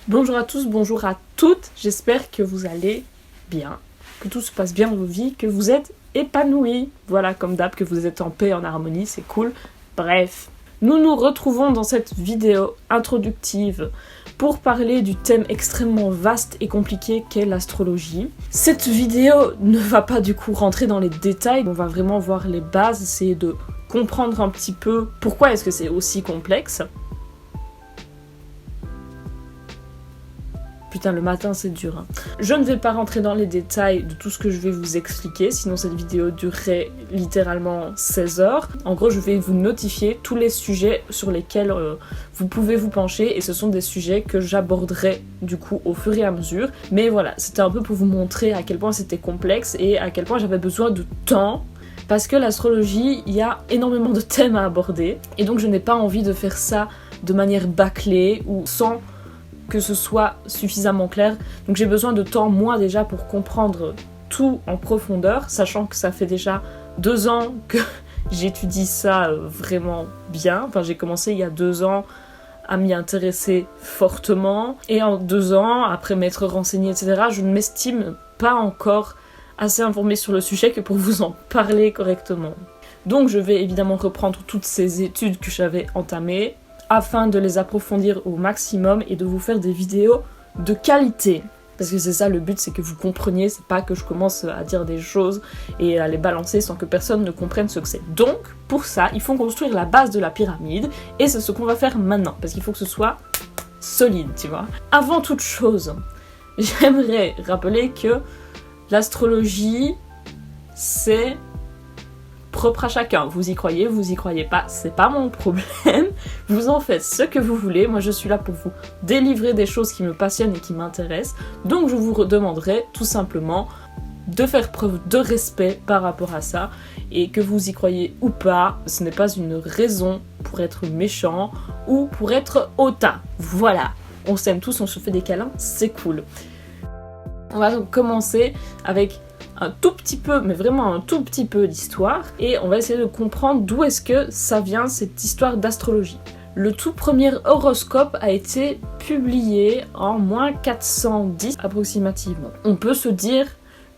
Bonjour à tous, bonjour à toutes, j'espère que vous allez bien, que tout se passe bien dans vos vies, que vous êtes épanouis. Voilà, comme d'hab, que vous êtes en paix, en harmonie, c'est cool. Bref, nous nous retrouvons dans cette vidéo introductive pour parler du thème extrêmement vaste et compliqué qu'est l'astrologie. Cette vidéo ne va pas du coup rentrer dans les détails, on va vraiment voir les bases, essayer de comprendre un petit peu pourquoi est-ce que c'est aussi complexe. Putain, le matin c'est dur. Hein. Je ne vais pas rentrer dans les détails de tout ce que je vais vous expliquer, sinon cette vidéo durerait littéralement 16 heures. En gros, je vais vous notifier tous les sujets sur lesquels vous pouvez vous pencher, et ce sont des sujets que j'aborderai du coup au fur et à mesure. Mais voilà, c'était un peu pour vous montrer à quel point c'était complexe et à quel point j'avais besoin de temps. Parce que l'astrologie, il y a énormément de thèmes à aborder, et donc je n'ai pas envie de faire ça de manière bâclée ou sans que ce soit suffisamment clair. Donc j'ai besoin de temps, moi déjà, pour comprendre tout en profondeur, sachant que ça fait déjà 2 ans que j'étudie ça vraiment bien. Enfin, j'ai commencé il y a 2 ans à m'y intéresser fortement, et en 2 ans, après m'être renseignée, etc., je ne m'estime pas encore assez informée sur le sujet que pour vous en parler correctement. Donc je vais évidemment reprendre toutes ces études que j'avais entamées, afin de les approfondir au maximum et de vous faire des vidéos de qualité. Parce que c'est ça le but, c'est que vous compreniez, c'est pas que je commence à dire des choses et à les balancer sans que personne ne comprenne ce que c'est. Donc, pour ça, il faut construire la base de la pyramide, et c'est ce qu'on va faire maintenant, parce qu'il faut que ce soit solide, tu vois. Avant toute chose, j'aimerais rappeler que l'astrologie, c'est propre à chacun. Vous y croyez pas, c'est pas mon problème. Vous en faites ce que vous voulez. Moi, je suis là pour vous délivrer des choses qui me passionnent et qui m'intéressent. Donc, je vous demanderai tout simplement de faire preuve de respect par rapport à ça. Et que vous y croyez ou pas, ce n'est pas une raison pour être méchant ou pour être hautain. Voilà. On s'aime tous, on se fait des câlins, c'est cool. On va donc commencer avec un tout petit peu, mais vraiment un tout petit peu d'histoire, et on va essayer de comprendre d'où est-ce que ça vient, cette histoire d'astrologie. Le tout premier horoscope a été publié en moins 410 approximativement. On peut se dire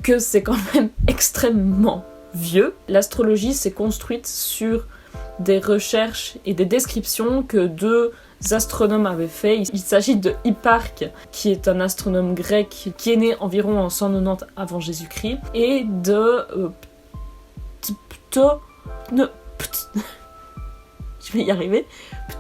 que c'est quand même extrêmement vieux. L'astrologie s'est construite sur des recherches et des descriptions que deux astronomes avaient fait. Il s'agit de Hipparque, qui est un astronome grec qui est né environ en 190 avant Jésus-Christ, et de je vais y arriver,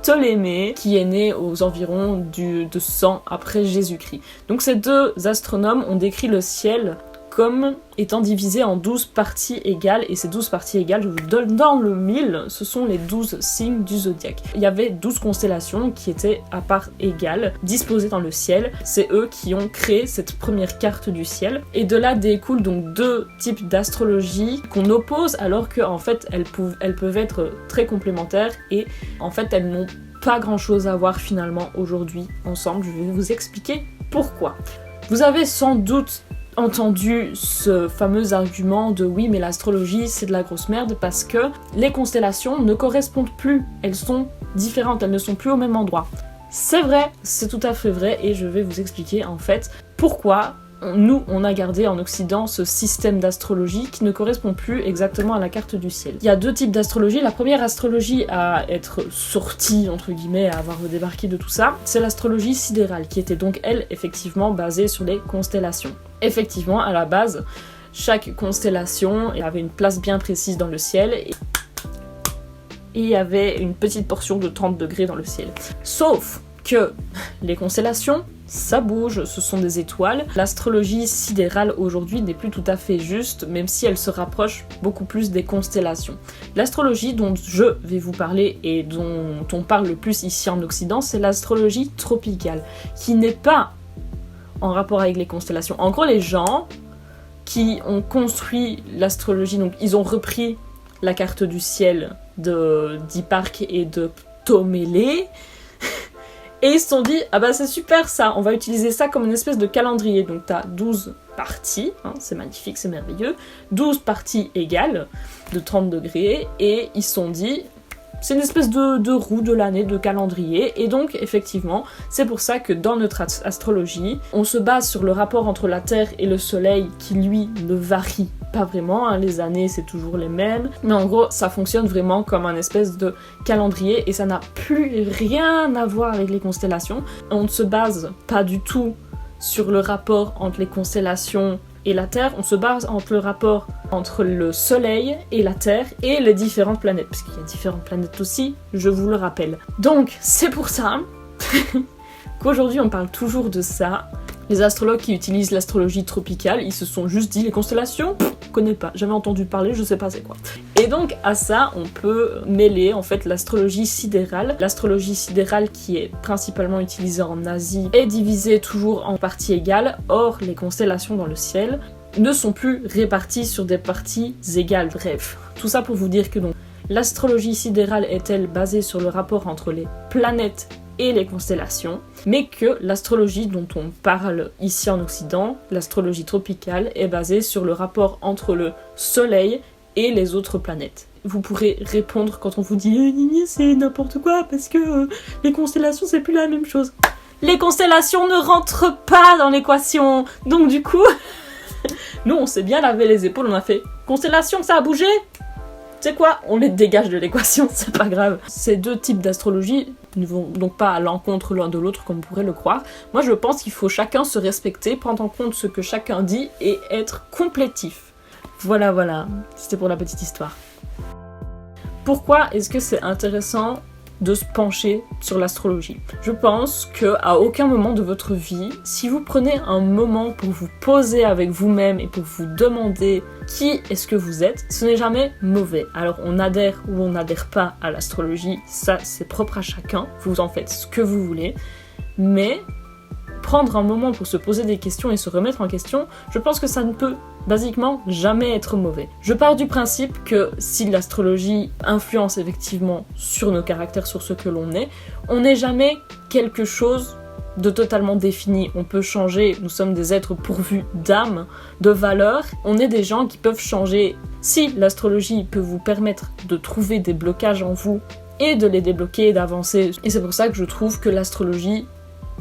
Ptolémée, qui est né aux environs de 100 après Jésus-Christ. Donc ces deux astronomes ont décrit le ciel comme étant divisé en 12 parties égales, et ces 12 parties égales, je vous donne dans le mille, ce sont les 12 signes du zodiaque. Il y avait 12 constellations qui étaient à part égale, disposées dans le ciel. C'est eux qui ont créé cette première carte du ciel, et de là découlent donc 2 types d'astrologie qu'on oppose, alors qu'en fait elles peuvent être très complémentaires, et en fait elles n'ont pas grand chose à voir finalement aujourd'hui ensemble. Je vais vous expliquer pourquoi. Vous avez sans doute entendu ce fameux argument de oui, mais l'astrologie c'est de la grosse merde parce que les constellations ne correspondent plus, elles sont différentes, elles ne sont plus au même endroit. C'est vrai, c'est tout à fait vrai, et je vais vous expliquer en fait pourquoi on a gardé en Occident ce système d'astrologie qui ne correspond plus exactement à la carte du ciel. Il y a 2 types d'astrologie. La première astrologie à être sortie, entre guillemets, à avoir débarqué de tout ça, c'est l'astrologie sidérale, qui était donc, elle, effectivement basée sur les constellations. Effectivement, à la base, chaque constellation avait une place bien précise dans le ciel, et il y avait une petite portion de 30 degrés dans le ciel. Sauf que les constellations, ça bouge, ce sont des étoiles. L'astrologie sidérale aujourd'hui n'est plus tout à fait juste, même si elle se rapproche beaucoup plus des constellations. L'astrologie dont je vais vous parler et dont on parle le plus ici en Occident, c'est l'astrologie tropicale, qui n'est pas en rapport avec les constellations. En gros, les gens qui ont construit l'astrologie, donc ils ont repris la carte du ciel d'Hipparque et de Ptolémée, et ils se sont dit, ah bah c'est super ça, on va utiliser ça comme une espèce de calendrier. Donc t'as 12 parties, hein, c'est magnifique, c'est merveilleux, 12 parties égales de 30 degrés, et ils se sont dit, C'est une espèce de roue de l'année, de calendrier, et donc effectivement, c'est pour ça que dans notre astrologie, on se base sur le rapport entre la Terre et le Soleil qui lui ne varie pas vraiment, hein. Les années c'est toujours les mêmes, mais en gros ça fonctionne vraiment comme un espèce de calendrier et ça n'a plus rien à voir avec les constellations. On ne se base pas du tout sur le rapport entre les constellations et la Terre, on se base entre le rapport entre le Soleil et la Terre et les différentes planètes, parce qu'il y a différentes planètes aussi, je vous le rappelle. Donc c'est pour ça qu'aujourd'hui on parle toujours de ça. Les astrologues qui utilisent l'astrologie tropicale, ils se sont juste dit les constellations, je connais pas, jamais entendu parler, je sais pas c'est quoi. Et donc à ça, on peut mêler en fait l'astrologie sidérale. L'astrologie sidérale qui est principalement utilisée en Asie est divisée toujours en parties égales. Or, les constellations dans le ciel ne sont plus réparties sur des parties égales. Bref, tout ça pour vous dire que donc l'astrologie sidérale est-elle basée sur le rapport entre les planètes et les constellations, mais que l'astrologie dont on parle ici en Occident, l'astrologie tropicale, est basée sur le rapport entre le Soleil et les autres planètes. Vous pourrez répondre quand on vous dit c'est n'importe quoi parce que les constellations c'est plus la même chose. Les constellations ne rentrent pas dans l'équation, donc du coup, nous on s'est bien lavé les épaules, on a fait constellation ça a bougé. Tu sais quoi, on les dégage de l'équation, c'est pas grave. Ces deux types d'astrologie ne vont donc pas à l'encontre l'un de l'autre comme on pourrait le croire. Moi je pense qu'il faut chacun se respecter, prendre en compte ce que chacun dit et être complétif. Voilà, c'était pour la petite histoire. Pourquoi est-ce que c'est intéressant de se pencher sur l'astrologie? Je pense qu'à aucun moment de votre vie, si vous prenez un moment pour vous poser avec vous-même et pour vous demander qui est-ce que vous êtes, ce n'est jamais mauvais. Alors on adhère ou on n'adhère pas à l'astrologie, ça c'est propre à chacun, vous en faites ce que vous voulez, mais prendre un moment pour se poser des questions et se remettre en question, je pense que ça ne peut basiquement jamais être mauvais. Je pars du principe que si l'astrologie influence effectivement sur nos caractères, sur ce que l'on est, on n'est jamais quelque chose de totalement défini. On peut changer, nous sommes des êtres pourvus d'âme, de valeurs, on est des gens qui peuvent changer. Si l'astrologie peut vous permettre de trouver des blocages en vous et de les débloquer et d'avancer, et c'est pour ça que je trouve que l'astrologie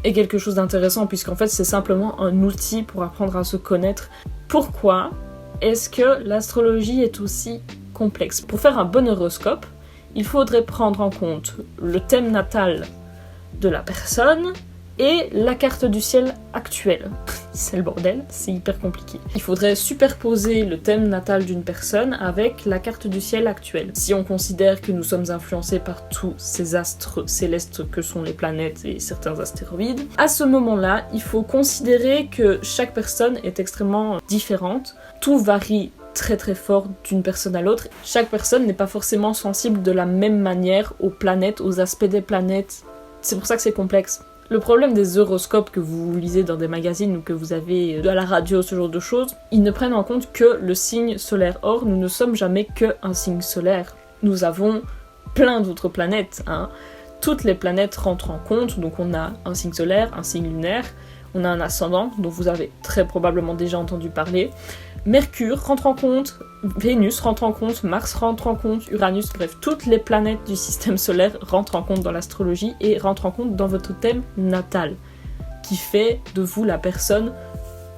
est quelque chose d'intéressant, puisqu'en fait c'est simplement un outil pour apprendre à se connaître. Pourquoi est-ce que l'astrologie est aussi complexe? Pour faire un bon horoscope, il faudrait prendre en compte le thème natal de la personne et la carte du ciel actuelle. C'est le bordel, c'est hyper compliqué. Il faudrait superposer le thème natal d'une personne avec la carte du ciel actuelle. Si on considère que nous sommes influencés par tous ces astres célestes que sont les planètes et certains astéroïdes, à ce moment-là, il faut considérer que chaque personne est extrêmement différente. Tout varie très très fort d'une personne à l'autre. Chaque personne n'est pas forcément sensible de la même manière aux planètes, aux aspects des planètes. C'est pour ça que c'est complexe. Le problème des horoscopes que vous lisez dans des magazines ou que vous avez à la radio, ce genre de choses, ils ne prennent en compte que le signe solaire. Or, nous ne sommes jamais qu'un signe solaire. Nous avons plein d'autres planètes, hein. Toutes les planètes rentrent en compte, donc on a un signe solaire, un signe lunaire, on a un ascendant, dont vous avez très probablement déjà entendu parler. Mercure rentre en compte, Vénus rentre en compte, Mars rentre en compte, Uranus, bref, toutes les planètes du système solaire rentrent en compte dans l'astrologie et rentrent en compte dans votre thème natal, qui fait de vous la personne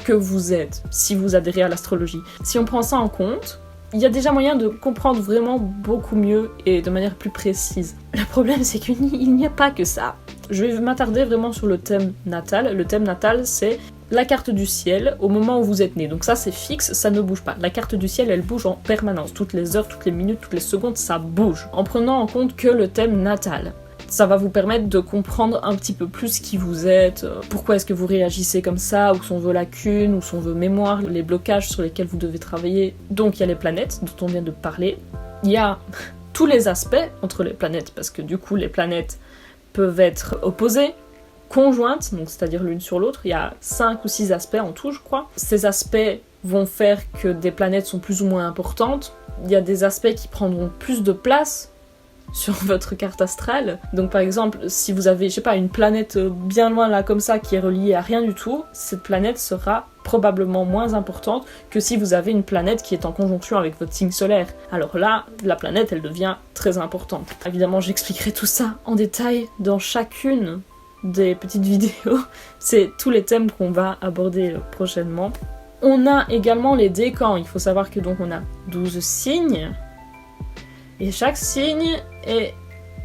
que vous êtes, si vous adhérez à l'astrologie. Si on prend ça en compte, il y a déjà moyen de comprendre vraiment beaucoup mieux et de manière plus précise. Le problème, c'est qu'il n'y a pas que ça. Je vais m'attarder vraiment sur le thème natal. Le thème natal, c'est la carte du ciel au moment où vous êtes né. Donc ça, c'est fixe, ça ne bouge pas. La carte du ciel, elle bouge en permanence. Toutes les heures, toutes les minutes, toutes les secondes, ça bouge. En prenant en compte que le thème natal. Ça va vous permettre de comprendre un petit peu plus qui vous êtes, pourquoi est-ce que vous réagissez comme ça, où sont vos lacunes, où sont vos mémoires, les blocages sur lesquels vous devez travailler. Donc il y a les planètes dont on vient de parler. Il y a tous les aspects entre les planètes, parce que du coup les planètes peuvent être opposées, conjointes, donc c'est-à-dire l'une sur l'autre. Il y a 5 ou 6 aspects en tout, je crois. Ces aspects vont faire que des planètes sont plus ou moins importantes. Il y a des aspects qui prendront plus de place sur votre carte astrale. Donc par exemple, si vous avez, je sais pas, une planète bien loin là comme ça qui est reliée à rien du tout, cette planète sera probablement moins importante que si vous avez une planète qui est en conjonction avec votre signe solaire. Alors là, la planète, elle devient très importante. Évidemment, j'expliquerai tout ça en détail dans chacune des petites vidéos. C'est tous les thèmes qu'on va aborder prochainement. On a également les décans. Il faut savoir que donc on a 12 signes. Et chaque signe est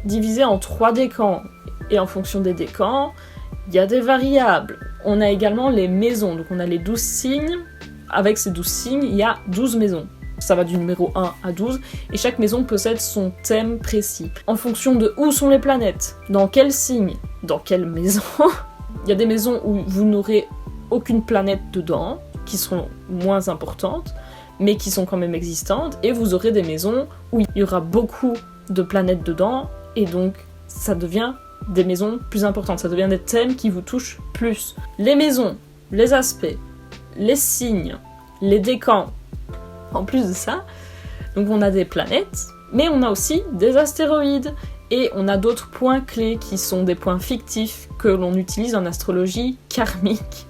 divisé en 3 décans. Et en fonction des décans, il y a des variables. On a également les maisons. Donc on a les 12 signes. Avec ces 12 signes, il y a 12 maisons. Ça va du numéro 1 à 12. Et chaque maison possède son thème précis. En fonction de où sont les planètes, dans quel signe, dans quelle maison. Il y a des maisons où vous n'aurez aucune planète dedans, qui seront moins importantes, mais qui sont quand même existantes. Et vous aurez des maisons où il y aura beaucoup de planètes dedans. Et donc, ça devient des maisons plus importantes. Ça devient des thèmes qui vous touchent plus. Les maisons, les aspects, les signes, les décans. En plus de ça, donc on a des planètes, mais on a aussi des astéroïdes. Et on a d'autres points clés qui sont des points fictifs que l'on utilise en astrologie karmique.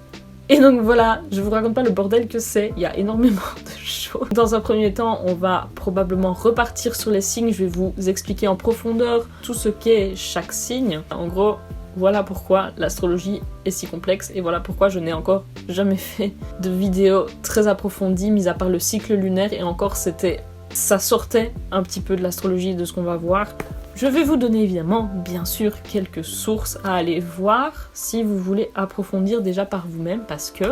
Et donc voilà, je vous raconte pas le bordel que c'est, il y a énormément de choses. Dans un premier temps, on va probablement repartir sur les signes, je vais vous expliquer en profondeur tout ce qu'est chaque signe. En gros, voilà pourquoi l'astrologie est si complexe et voilà pourquoi je n'ai encore jamais fait de vidéo très approfondie, mis à part le cycle lunaire, et encore ça sortait un petit peu de l'astrologie, de ce qu'on va voir. Je vais vous donner évidemment, bien sûr, quelques sources à aller voir si vous voulez approfondir déjà par vous-même, parce que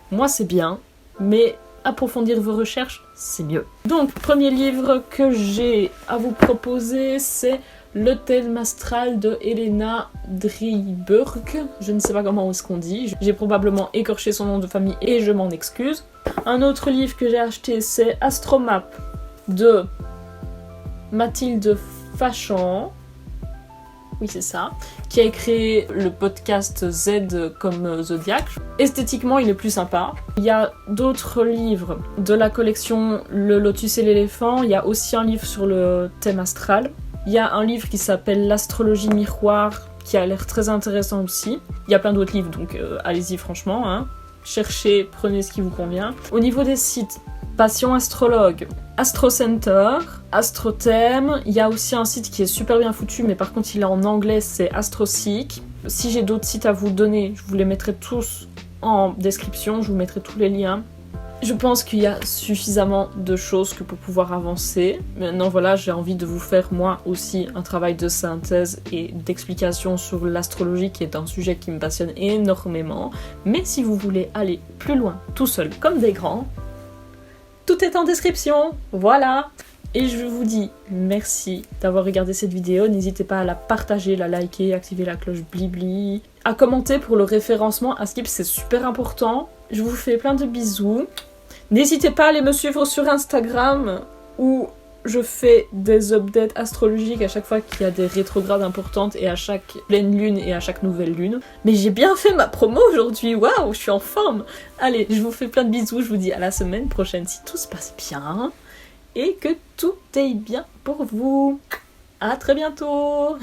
moi c'est bien, mais approfondir vos recherches, c'est mieux. Donc, premier livre que j'ai à vous proposer, c'est Le thème astral de Helena Dryburgh. Je ne sais pas comment est-ce qu'on dit, j'ai probablement écorché son nom de famille et je m'en excuse. Un autre livre que j'ai acheté, c'est Astromap de Mathilde Fachan, oui c'est ça, qui a créé le podcast Z comme Zodiac. Esthétiquement, il est plus sympa. Il y a d'autres livres de la collection Le Lotus et l'éléphant. Il y a aussi un livre sur le thème astral. Il y a un livre qui s'appelle L'astrologie miroir, qui a l'air très intéressant aussi. Il y a plein d'autres livres, donc allez-y franchement, hein. Cherchez, prenez ce qui vous convient. Au niveau des sites, Passion Astrologue, Astro Center, Astrothème. Il y a aussi un site qui est super bien foutu, mais par contre il est en anglais, c'est AstroSeek. Si j'ai d'autres sites à vous donner, je vous les mettrai tous en description, je vous mettrai tous les liens. Je pense qu'il y a suffisamment de choses que pour pouvoir avancer. Maintenant voilà, j'ai envie de vous faire moi aussi un travail de synthèse et d'explication sur l'astrologie, qui est un sujet qui me passionne énormément. Mais si vous voulez aller plus loin tout seul comme des grands, tout est en description, voilà. Et je vous dis merci d'avoir regardé cette vidéo. N'hésitez pas à la partager, la liker, activer la cloche blibli, à commenter pour le référencement à Skip, c'est super important. Je vous fais plein de bisous. N'hésitez pas à aller me suivre sur Instagram où je fais des updates astrologiques à chaque fois qu'il y a des rétrogrades importantes et à chaque pleine lune et à chaque nouvelle lune. Mais j'ai bien fait ma promo aujourd'hui, waouh, je suis en forme. Allez, je vous fais plein de bisous, je vous dis à la semaine prochaine si tout se passe bien et que tout aille bien pour vous. À très bientôt.